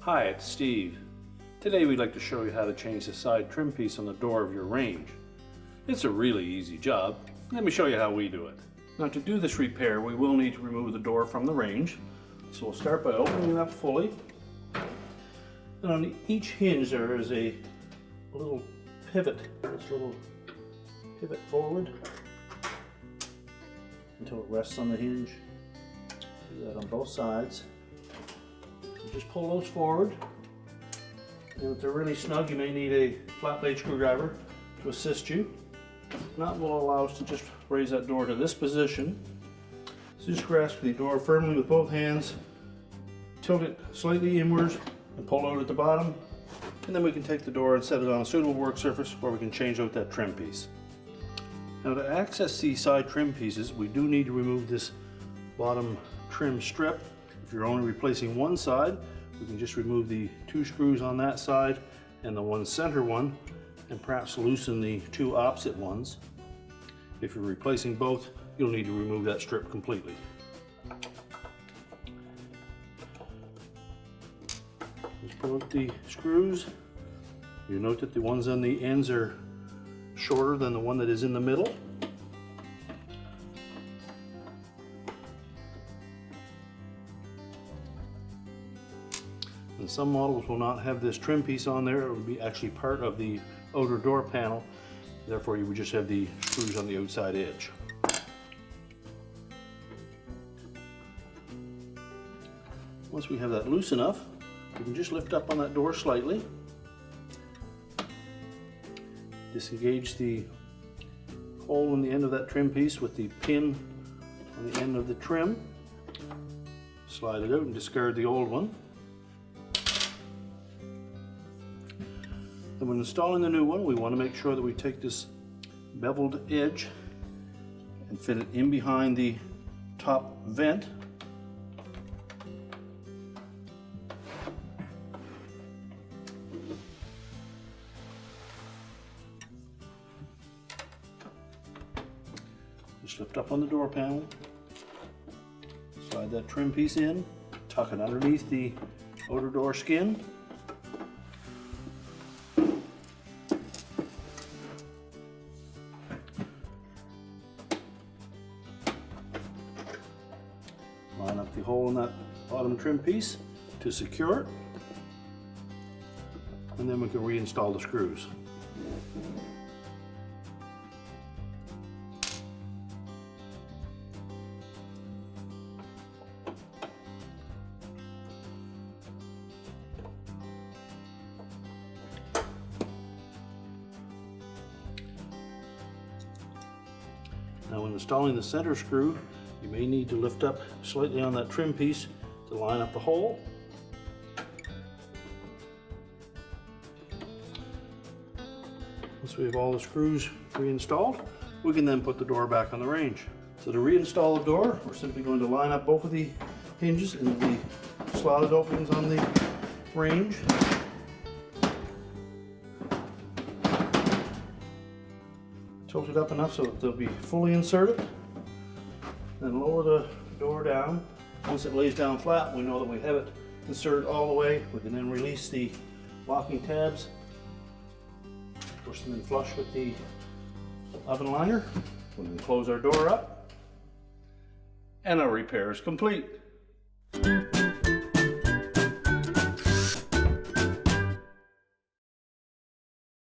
Hi, it's Steve. Today we'd like to show you how to change the side trim piece on the door of your Range. It's a really easy job. Let me show you how we do it. Now, to do this repair, we will need to remove the door from the Range. So we'll start by opening it up fully. And on each hinge there is a little pivot, this little pivot forward until it rests on the hinge. Do that on both sides. Just pull those forward, and if they're really snug, you may need a flat blade screwdriver to assist you. That will allow us to just raise that door to this position. So just grasp the door firmly with both hands, tilt it slightly inwards, and pull out at the bottom. And then we can take the door and set it on a suitable work surface where we can change out that trim piece. Now, to access the side trim pieces, we do need to remove this bottom trim strip. If you're only replacing one side, we can just remove the 2 screws on that side and the one center one, and perhaps loosen the 2 opposite ones. If you're replacing both, you'll need to remove that strip completely. Just pull out the screws. You note that the ones on the ends are shorter than the one that is in the middle. And some models will not have this trim piece on there. It will be actually part of the outer door panel. Therefore, you would just have the screws on the outside edge. Once we have that loose enough, we can just lift up on that door slightly. Disengage the hole in the end of that trim piece with the pin on the end of the trim. Slide it out and discard the old one. And when installing the new one, we want to make sure that we take this beveled edge and fit it in behind the top vent. Just lift up on the door panel, slide that trim piece in, tuck it underneath the outer door skin. Line up the hole in that bottom trim piece to secure it, and then we can reinstall the screws. Now, when installing the center screw, you may need to lift up slightly on that trim piece to line up the hole. Once we have all the screws reinstalled, we can then put the door back on the Range. So to reinstall the door, we're simply going to line up both of the hinges and the slotted openings on the Range. Tilt it up enough so that they'll be fully inserted. Then lower the door down. Once it lays down flat, we know that we have it inserted all the way. We can then release the locking tabs, push them in flush with the oven liner. We can close our door up, and our repair is complete.